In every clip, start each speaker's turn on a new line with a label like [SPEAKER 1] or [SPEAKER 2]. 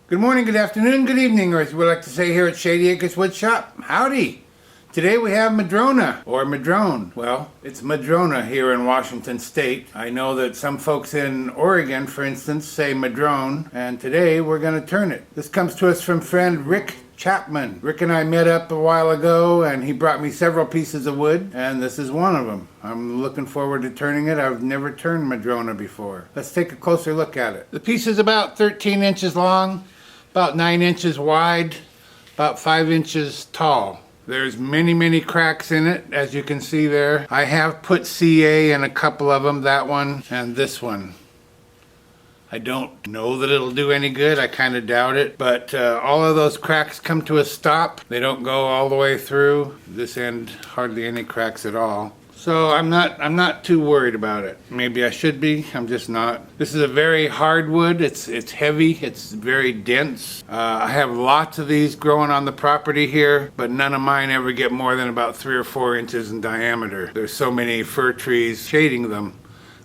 [SPEAKER 1] Good morning, good afternoon, good evening, or as we like to say here at Shady Acres Wood Shop, howdy. Today we have Madrona, or Madrone. Well, it's Madrona here in Washington State. I know that some folks in Oregon, for instance, say Madrone, and today we're going to turn it. This comes to us from friend Rick Chapman. Rick and I met up a while ago, and he brought me several pieces of wood, and this is one of them. I'm looking forward to turning it. I've never turned Madrona before. Let's take a closer look at it. The piece is about 13 inches long, about 9 inches wide, about 5 inches tall. There's many cracks in it, as you can see there. I have put CA in a couple of them, that one and this one. I don't know that it'll do any good, I kind of doubt it, but all of those cracks come to a stop. They don't go all the way through. This end, hardly any cracks at all. So I'm not too worried about it. Maybe I should be, I'm just not. This is a very hard wood. It's heavy, it's very dense. I have lots of these growing on the property here, but none of mine ever get more than about 3 or 4 inches in diameter. There's so many fir trees shading them.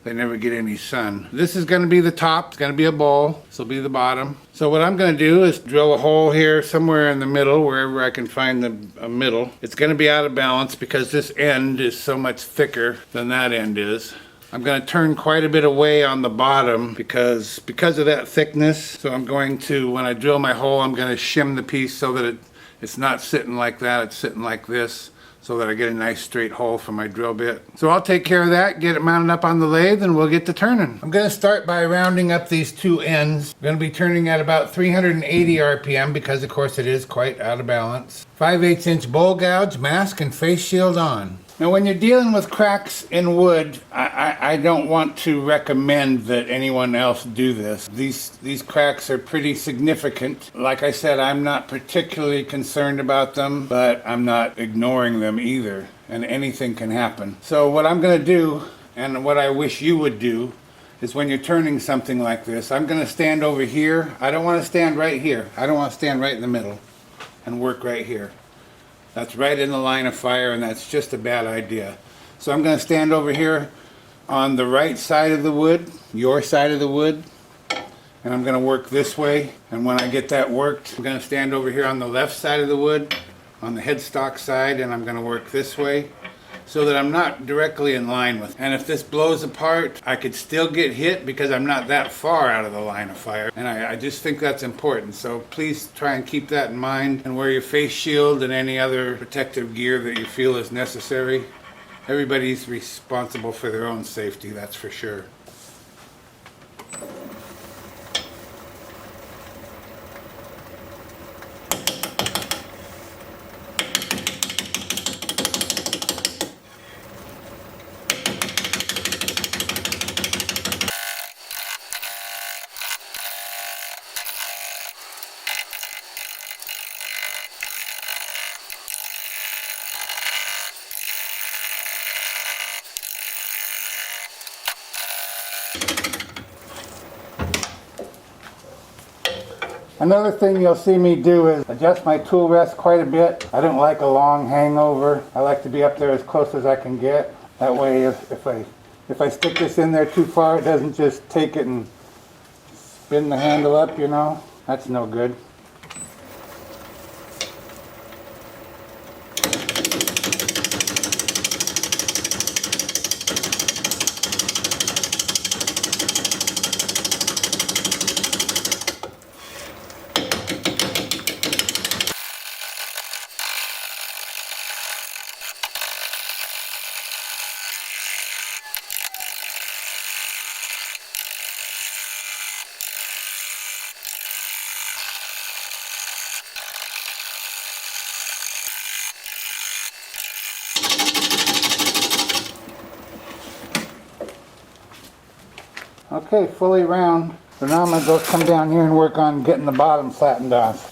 [SPEAKER 1] They never get any sun. This is gonna be the top, it's gonna be a bowl, this will be the bottom. So what I'm gonna do is drill a hole here somewhere in the middle, wherever I can find a middle. It's gonna be out of balance because this end is so much thicker than that end is. I'm gonna turn quite a bit away on the bottom because of that thickness. So I'm going to, when I drill my hole, I'm gonna shim the piece so that it's not sitting like that, it's sitting like this, so that I get a nice straight hole for my drill bit. So I'll take care of that, get it mounted up on the lathe, and we'll get to turning. I'm gonna start by rounding up these two ends. I'm gonna be turning at about 380 RPM because of course it is quite out of balance. 5/8 inch bowl gouge, mask, and face shield on. Now when you're dealing with cracks in wood, I don't want to recommend that anyone else do this. These cracks are pretty significant. Like I said, I'm not particularly concerned about them, but I'm not ignoring them either, and anything can happen. So what I'm gonna do, and what I wish you would do, is when you're turning something like this, I'm gonna stand over here. I don't wanna stand right here. I don't wanna stand right in the middle and work right here. That's right in the line of fire, and that's just a bad idea. So I'm going to stand over here on the right side of the wood, your side of the wood, and I'm going to work this way. And when I get that worked, I'm going to stand over here on the left side of the wood, on the headstock side, and I'm going to work this way so that I'm not directly in line with it. And if this blows apart, I could still get hit because I'm not that far out of the line of fire. And I just think that's important. So please try and keep that in mind and wear your face shield and any other protective gear that you feel is necessary. Everybody's responsible for their own safety, that's for sure. Another thing you'll see me do is adjust my tool rest quite a bit. I don't like a long hangover. I like to be up there as close as I can get. That way if I stick this in there too far, it doesn't just take it and spin the handle up, you know. That's no good. Okay, fully round. So now I'm going to go come down here and work on getting the bottom flattened off.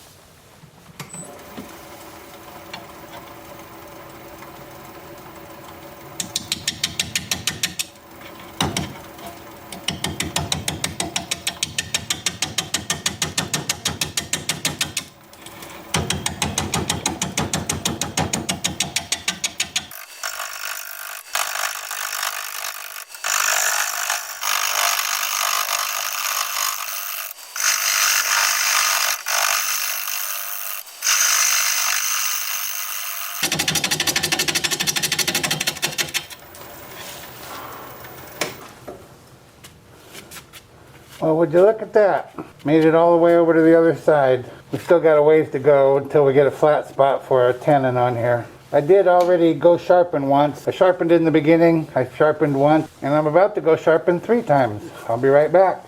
[SPEAKER 1] Well, would you look at that? Made it all the way over to the other side. We still got a ways to go until we get a flat spot for our tenon on here. I did already go sharpen once. I sharpened in the beginning, I sharpened once, and I'm about to go sharpen 3 times. I'll be right back.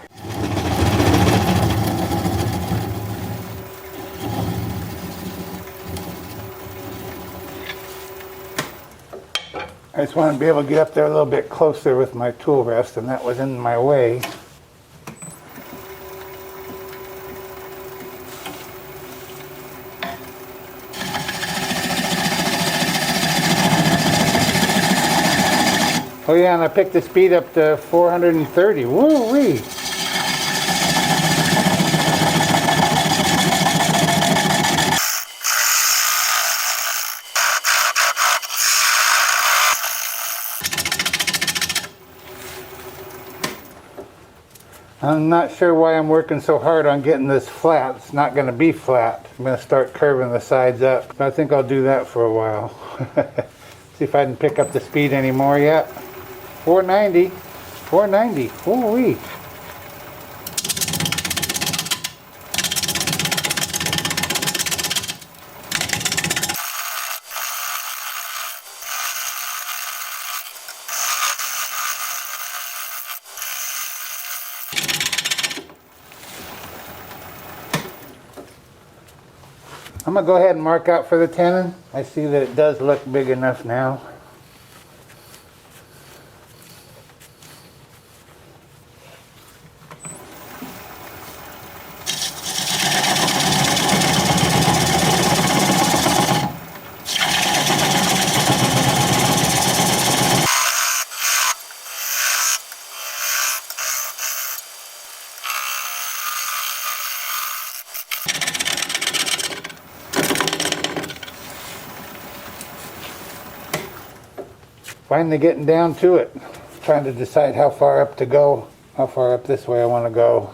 [SPEAKER 1] I just want to be able to get up there a little bit closer with my tool rest, and that was in my way. Oh yeah, and I picked the speed up to 430. Woo-wee! I'm not sure why I'm working so hard on getting this flat. It's not going to be flat. I'm going to start curving the sides up. I think I'll do that for a while. See if I can pick up the speed anymore yet. 490. 490. Woo-wee. I'm going to go ahead and mark out for the tenon. I see that it does look big enough now. Finally getting down to it. Trying to decide how far up to go, how far up this way I want to go.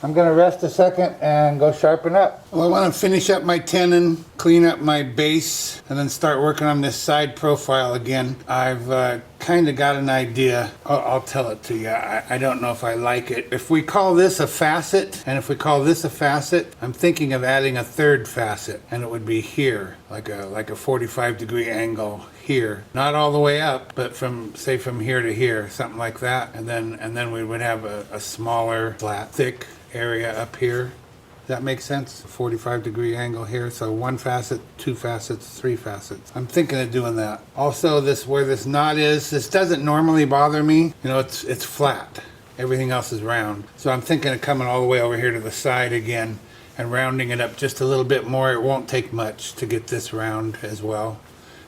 [SPEAKER 1] I'm going to rest a second and go sharpen up. Well, I want to finish up my tenon, clean up my base, and then start working on this side profile again. I've kind of got an idea. I'll tell it to you. I don't know if I like it. If we call this a facet, and if we call this a facet, I'm thinking of adding a third facet, and it would be here, like a 45-degree angle here. Not all the way up, but from here to here, something like that. And then we would have a smaller, flat, thick area up here. Does that make sense? 45-degree angle here, so 1 facet, 2 facets, 3 facets. I'm thinking of doing that. Also, where this knot is, this doesn't normally bother me. You know, it's flat. Everything else is round. So I'm thinking of coming all the way over here to the side again and rounding it up just a little bit more. It won't take much to get this round as well.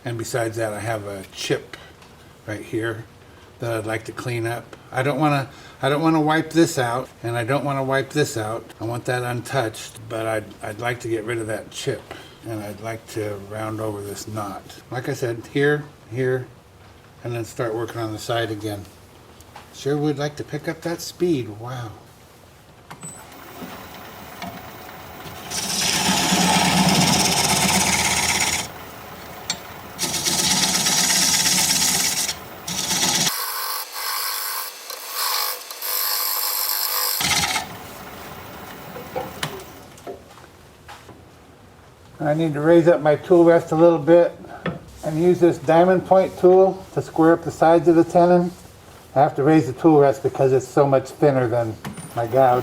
[SPEAKER 1] And besides that, I have a chip right here that I'd like to clean up. I don't want to wipe this out, and I don't want to wipe this out. I want that untouched, but I'd like to get rid of that chip, and I'd like to round over this knot. Like I said, here, and then start working on the side again. Sure would like to pick up that speed. Wow. I need to raise up my tool rest a little bit and use this diamond point tool to square up the sides of the tenon. I have to raise the tool rest because it's so much thinner than my gouge.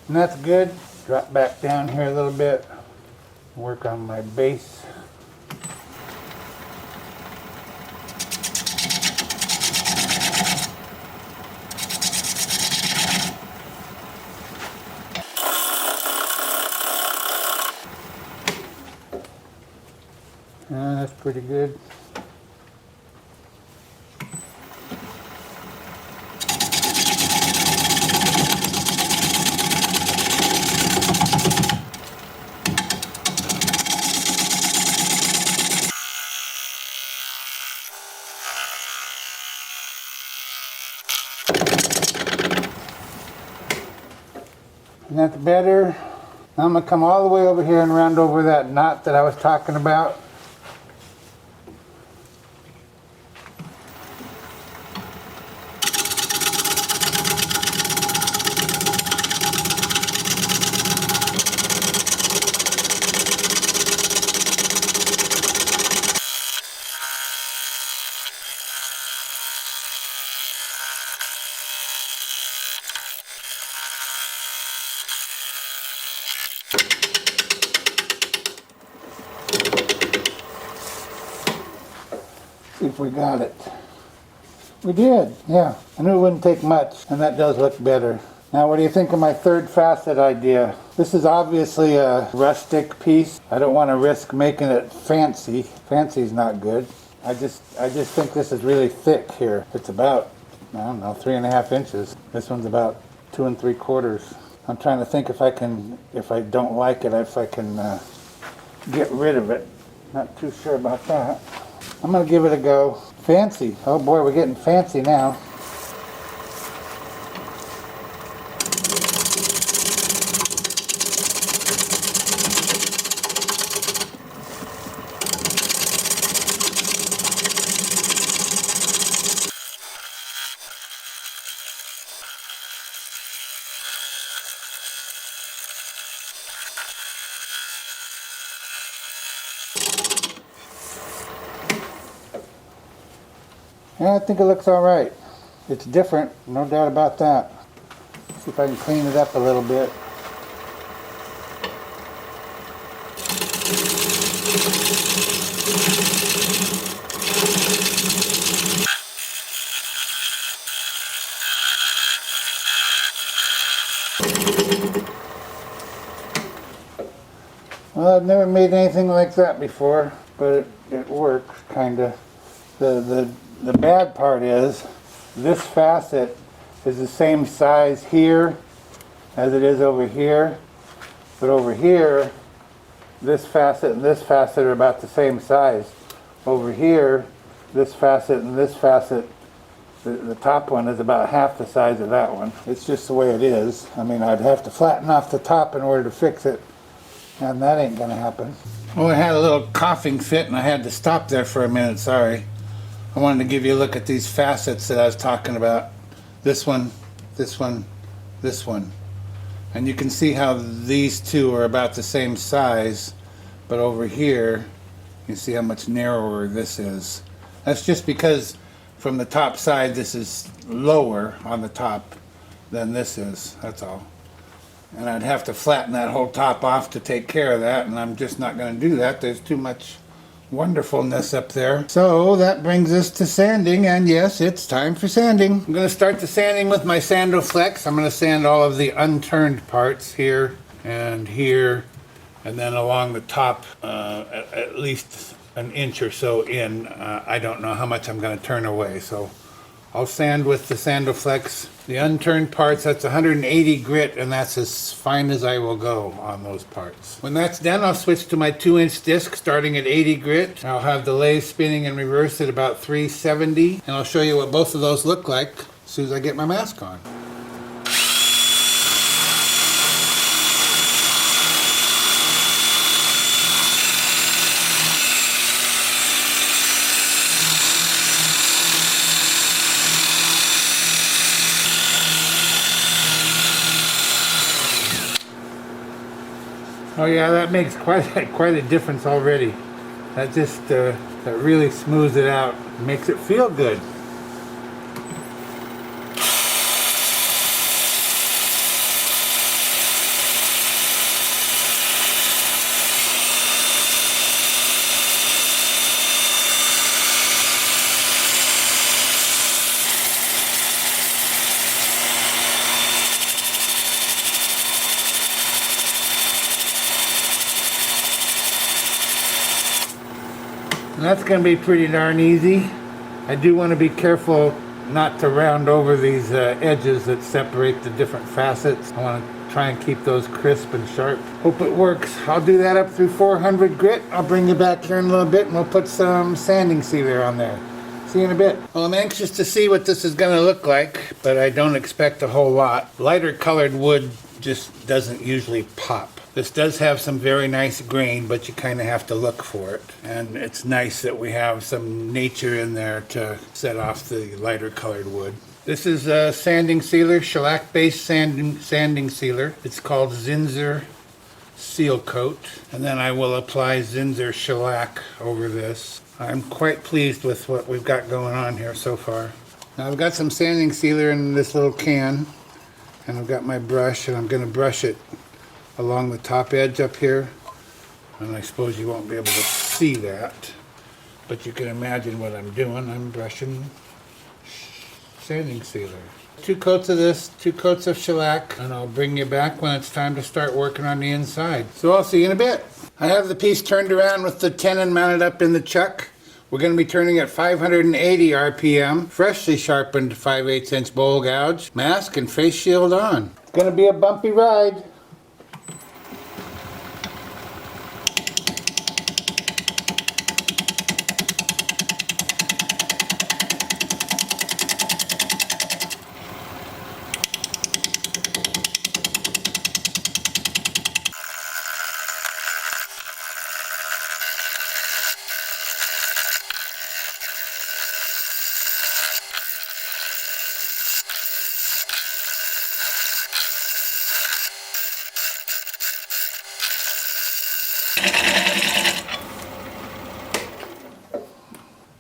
[SPEAKER 1] And that's good. Drop back down here a little bit. Work on my base. That's pretty good. that better? Now I'm going to come all the way over here and round over that knot that I was talking about. See if we got it. We did, yeah. I knew it wouldn't take much, and that does look better. Now what do you think of my third facet idea? This is obviously a rustic piece. I don't want to risk making it fancy. Fancy's not good. I just think this is really thick here. It's about, I don't know, 3.5 inches. This one's about 2 3/4. I'm trying to think if I don't like it, if I can get rid of it. Not too sure about that. I'm going to give it a go. Fancy. Oh boy, we're getting fancy now. Yeah, I think it looks all right. It's different, no doubt about that. See if I can clean it up a little bit. Well, I've never made anything like that before, but it works, kinda. The bad part is this facet is the same size here as it is over here, but over here this facet and this facet are about the same size. Over here this facet and this facet, the top one is about half the size of that one. It's just the way it is. I mean, I'd have to flatten off the top in order to fix it, and that ain't gonna happen. Well, I had a little coughing fit and I had to stop there for a minute, sorry. I wanted to give you a look at these facets that I was talking about. This one, this one, this one. And you can see how these two are about the same size, but over here, you see how much narrower this is. That's just because from the top side, this is lower on the top than this is, that's all. And I'd have to flatten that whole top off to take care of that, and I'm just not going to do that. There's too much wonderfulness up there. So that brings us to sanding, and yes, it's time for sanding. I'm going to start the sanding with my Sandoflex. I'm going to sand all of the unturned parts here, and then along the top at least an inch or so in. I don't know how much I'm going to turn away, so I'll sand with the Sandoflex. The unturned parts, that's 180 grit, and that's as fine as I will go on those parts. When that's done, I'll switch to my 2-inch disc starting at 80 grit. I'll have the lathe spinning in reverse at about 370, and I'll show you what both of those look like as soon as I get my mask on. Oh yeah, that makes quite a difference already. That just that really smooths it out, makes it feel good. And that's going to be pretty darn easy. I do want to be careful not to round over these edges that separate the different facets. I want to try and keep those crisp and sharp. Hope it works. I'll do that up through 400 grit. I'll bring you back here in a little bit and we'll put some sanding sealer on there. See you in a bit. Well, I'm anxious to see what this is going to look like, but I don't expect a whole lot. Lighter colored wood just doesn't usually pop. This does have some very nice grain, but you kind of have to look for it. And it's nice that we have some nature in there to set off the lighter colored wood. This is a sanding sealer, shellac-based sanding sealer. It's called Zinsser Seal Coat. And then I will apply Zinsser shellac over this. I'm quite pleased with what we've got going on here so far. Now I've got some sanding sealer in this little can. And I've got my brush, and I'm going to brush it along the top edge up here. And I suppose you won't be able to see that, but you can imagine what I'm doing. I'm brushing sanding sealer. 2 coats of this, 2 coats of shellac, and I'll bring you back when it's time to start working on the inside. So I'll see you in a bit. I have the piece turned around with the tenon mounted up in the chuck. We're going to be turning at 580 RPM, freshly sharpened 5/8 inch bowl gouge, mask and face shield on. It's going to be a bumpy ride.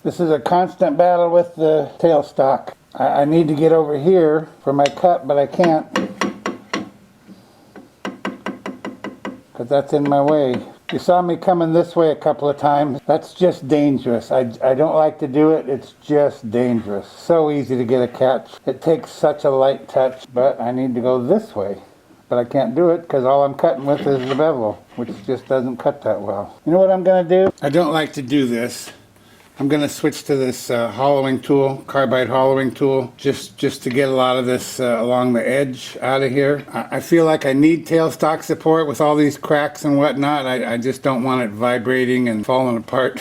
[SPEAKER 1] This is a constant battle with the tailstock. I need to get over here for my cut, but I can't because that's in my way. You saw me coming this way a couple of times. That's just dangerous. I don't like to do it. It's just dangerous. So easy to get a catch. It takes such a light touch, but I need to go this way. But I can't do it because all I'm cutting with is the bevel, which just doesn't cut that well. You know what I'm going to do? I don't like to do this. I'm going to switch to this hollowing tool, carbide hollowing tool, just to get a lot of this along the edge out of here. I feel like I need tailstock support with all these cracks and whatnot. I just don't want it vibrating and falling apart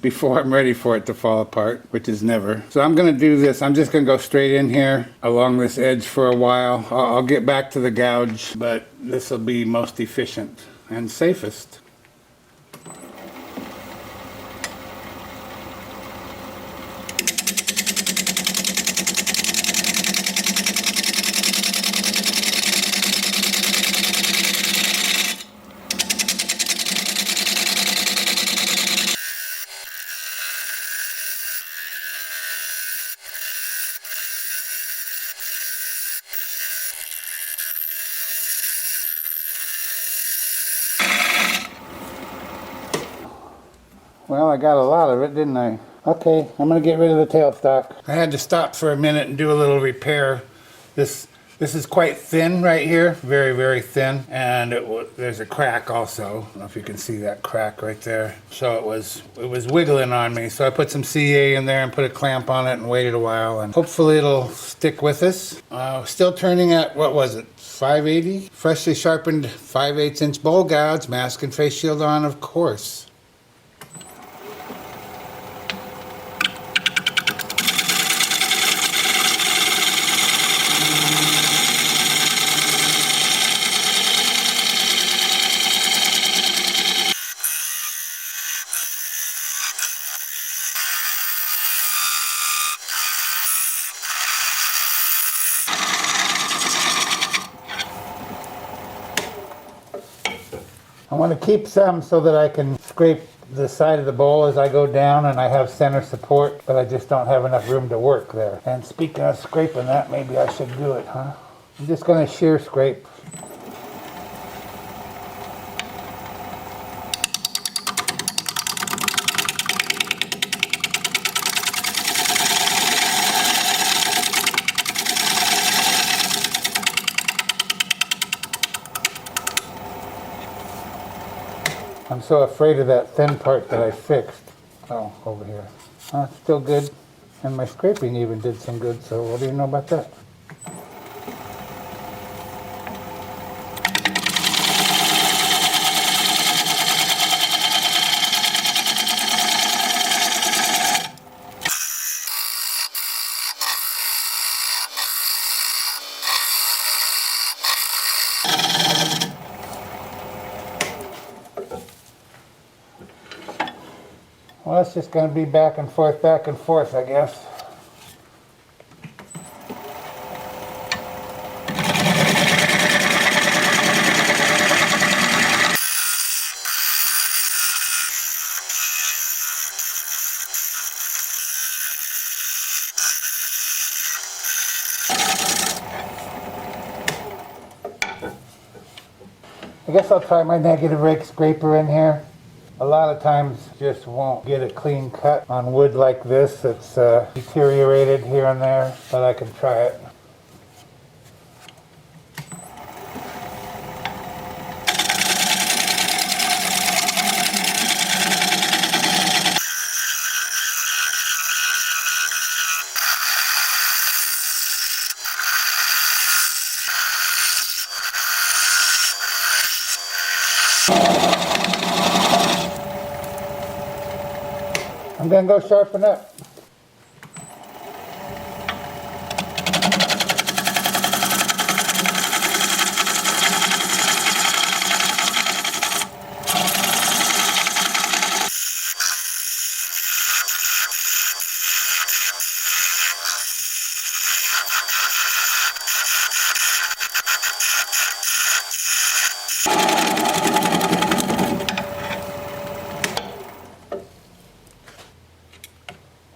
[SPEAKER 1] before I'm ready for it to fall apart, which is never. So I'm going to do this. I'm just going to go straight in here along this edge for a while. I'll get back to the gouge, but this will be most efficient and safest. Well, I got a lot of it, didn't I? Okay, I'm going to get rid of the tailstock. I had to stop for a minute and do a little repair. This is quite thin right here, very, very thin, and there's a crack also. I don't know if you can see that crack right there. So it was wiggling on me, so I put some CA in there and put a clamp on it and waited a while, and hopefully it'll stick with us. Still turning at, what was it, 580? Freshly sharpened 5/8 inch bowl gouge, mask and face shield on, of course. I want to keep some so that I can scrape the side of the bowl as I go down, and I have center support, but I just don't have enough room to work there. And speaking of scraping that, maybe I should do it, huh? I'm just going to shear scrape. I'm so afraid of that thin part that I fixed. Oh, over here. It's still good. And my scraping even did some good, so what do you know about that? Well, it's just going to be back and forth, I guess. I guess I'll try my negative rake scraper in here. A lot of times just won't get a clean cut on wood like this. It's deteriorated here and there, but I can try it. I'm going to go sharpen up.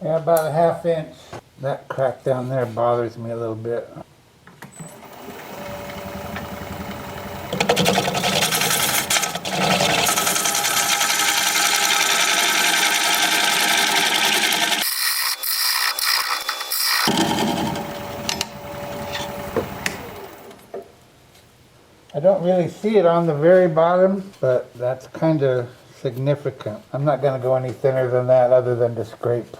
[SPEAKER 1] Yeah, about a 1/2 inch. That crack down there bothers me a little bit. I don't really see it on the very bottom, but that's kind of significant. I'm not going to go any thinner than that other than to scrape.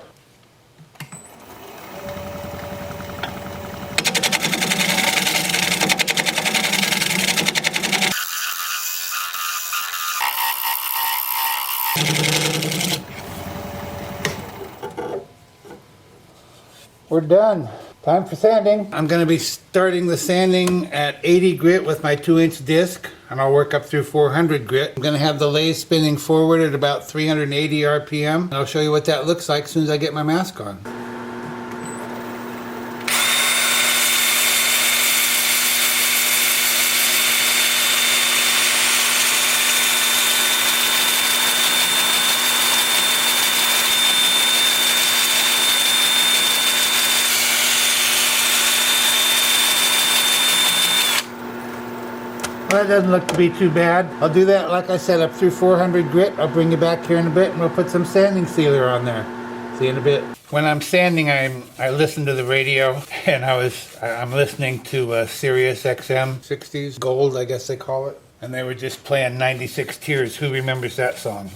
[SPEAKER 1] We're done. Time for sanding. I'm going to be starting the sanding at 80 grit with my 2-inch disc, and I'll work up through 400 grit. I'm going to have the lathe spinning forward at about 380 RPM. And I'll show you what that looks like as soon as I get my mask on. Well, that doesn't look to be too bad. I'll do that, like I said, up through 400 grit. I'll bring you back here in a bit and we'll put some sanding sealer on there. See you in a bit. When I'm sanding, I listen to the radio, and I'm listening to Sirius XM 60s Gold, I guess they call it. And they were just playing 96 Tears. Who remembers that song?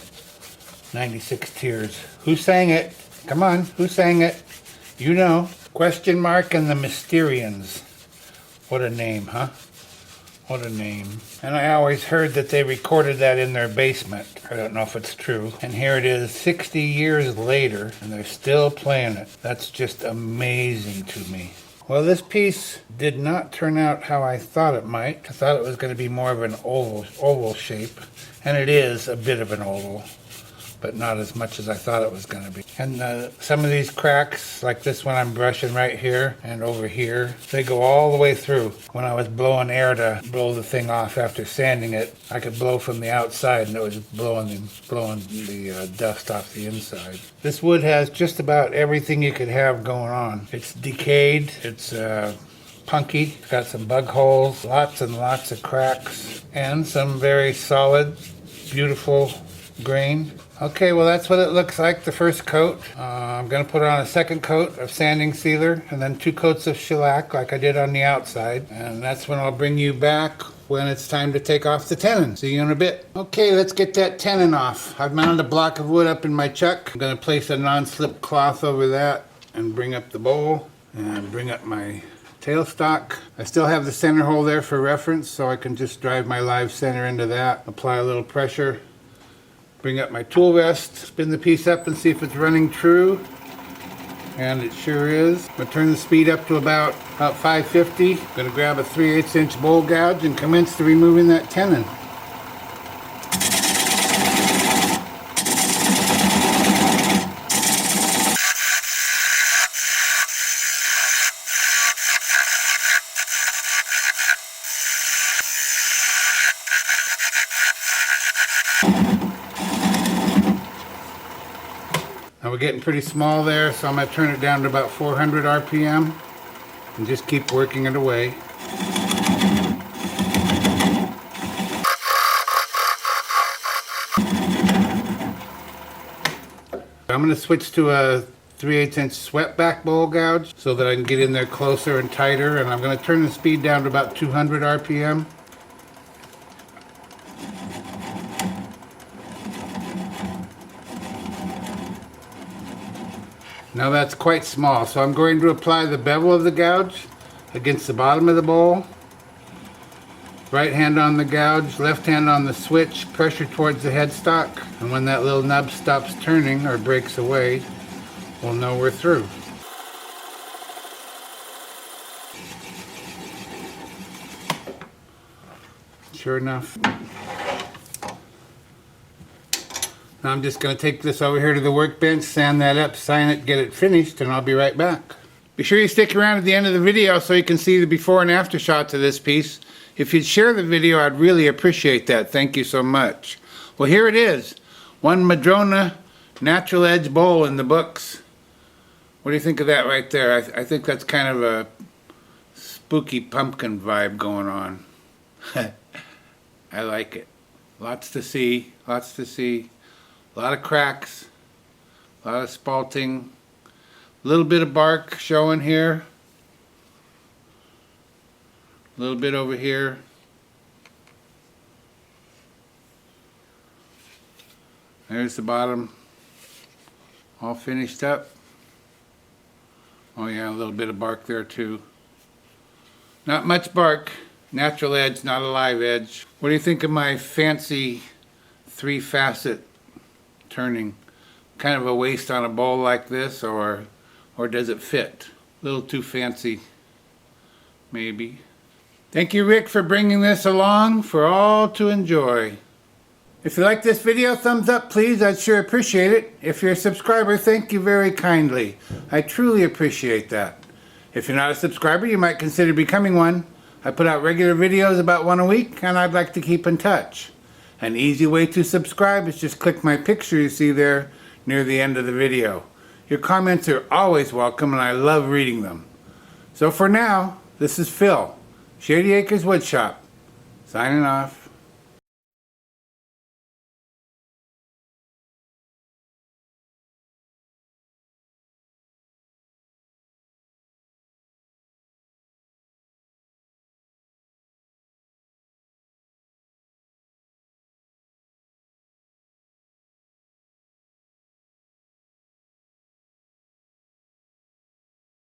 [SPEAKER 1] 96 Tears. Who sang it? Come on, who sang it? You know. Question Mark and the Mysterians. What a name, huh? What a name. And I always heard that they recorded that in their basement. I don't know if it's true. And here it is 60 years later, and they're still playing it. That's just amazing to me. Well, this piece did not turn out how I thought it might. I thought it was going to be more of an oval shape. And it is a bit of an oval, but not as much as I thought it was going to be. And some of these cracks, like this one I'm brushing right here and over here, they go all the way through. When I was blowing air to blow the thing off after sanding it, I could blow from the outside and it was blowing the dust off the inside. This wood has just about everything you could have going on. It's decayed, it's punky, it's got some bug holes, lots and lots of cracks, and some very solid, beautiful grain. Okay, well that's what it looks like, the first coat. I'm going to put on a second coat of sanding sealer and then 2 coats of shellac like I did on the outside. And that's when I'll bring you back when it's time to take off the tenon. See you in a bit. Okay, let's get that tenon off. I've mounted a block of wood up in my chuck. I'm going to place a non-slip cloth over that and bring up the bowl and bring up my tailstock. I still have the center hole there for reference, so I can just drive my live center into that, apply a little pressure. Bring up my tool rest, spin the piece up and see if it's running true. And it sure is. I'm going to turn the speed up to about 550. I'm going to grab a 3/8 inch bowl gouge and commence to removing that tenon. Now we're getting pretty small there, so I'm going to turn it down to about 400 RPM and just keep working it away. I'm going to switch to a 3/8 inch swept back bowl gouge so that I can get in there closer and tighter, and I'm going to turn the speed down to about 200 RPM. Now that's quite small, so I'm going to apply the bevel of the gouge against the bottom of the bowl. Right hand on the gouge, left hand on the switch, pressure towards the headstock, and when that little nub stops turning or breaks away, we'll know we're through. Sure enough. Now I'm just going to take this over here to the workbench, sand that up, sign it, get it finished, and I'll be right back. Be sure you stick around at the end of the video so you can see the before and after shots of this piece. If you'd share the video, I'd really appreciate that. Thank you so much. Well, here it is. One Madrona natural edge bowl in the books. What do you think of that right there? I think that's kind of a spooky pumpkin vibe going on. I like it. Lots to see, lots to see. A lot of cracks, a lot of spalting, a little bit of bark showing here, a little bit over here. There's the bottom, all finished up. Oh yeah, a little bit of bark there too. Not much bark, natural edge, not a live edge. What do you think of my fancy 3 facet turning? Kind of a waste on a bowl like this, or does it fit? A little too fancy, maybe. Thank you, Rick, for bringing this along for all to enjoy. If you like this video, thumbs up please, I'd sure appreciate it. If you're a subscriber, thank you very kindly. I truly appreciate that. If you're not a subscriber, you might consider becoming one. I put out regular videos about 1 a week, and I'd like to keep in touch. An easy way to subscribe is just click my picture you see there near the end of the video. Your comments are always welcome and I love reading them. So for now, this is Phil, Shady Acres Woodshop, signing off.